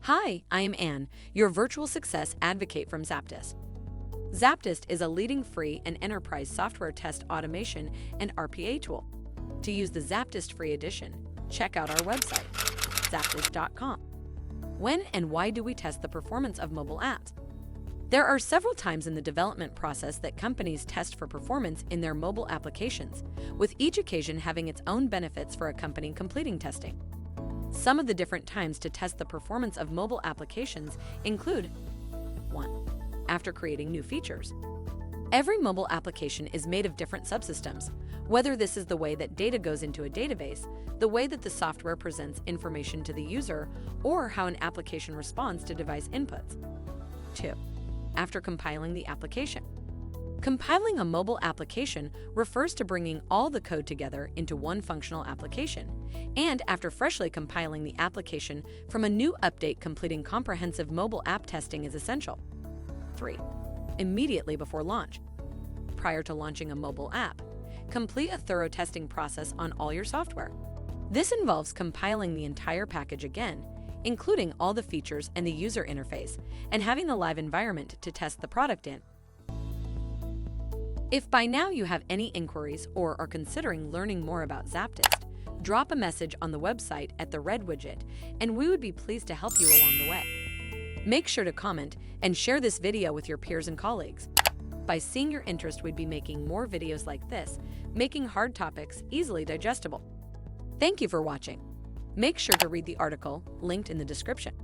Hi, I am Anne, your virtual success advocate from ZAPTEST. ZAPTEST is a leading free and enterprise software test automation and RPA tool. To use the ZAPTEST free edition, check out our website, ZAPTEST.AI. When and why do we test the performance of mobile apps? There are several times in the development process that companies test for performance in their mobile applications, with each occasion having its own benefits for a company completing testing. Some of the different times to test the performance of mobile applications include 1. After creating new features. Every mobile application is made of different subsystems, whether this is the way that data goes into a database, the way that the software presents information to the user, or how an application responds to device inputs. 2. After compiling the application. Compiling a mobile application refers to bringing all the code together into one functional application, and after freshly compiling the application from a new update, completing comprehensive mobile app testing is essential. 3. Immediately before launch. Prior to launching a mobile app, complete a thorough testing process on all your software. This involves compiling the entire package again, including all the features and the user interface, and having the live environment to test the product in. If by now you have any inquiries or are considering learning more about ZAPTEST, drop a message on the website at the red widget, and we would be pleased to help you along the way. Make sure to comment and share this video with your peers and colleagues. By seeing your interest, we'd be making more videos like this, making hard topics easily digestible. Thank you for watching. Make sure to read the article linked in the description.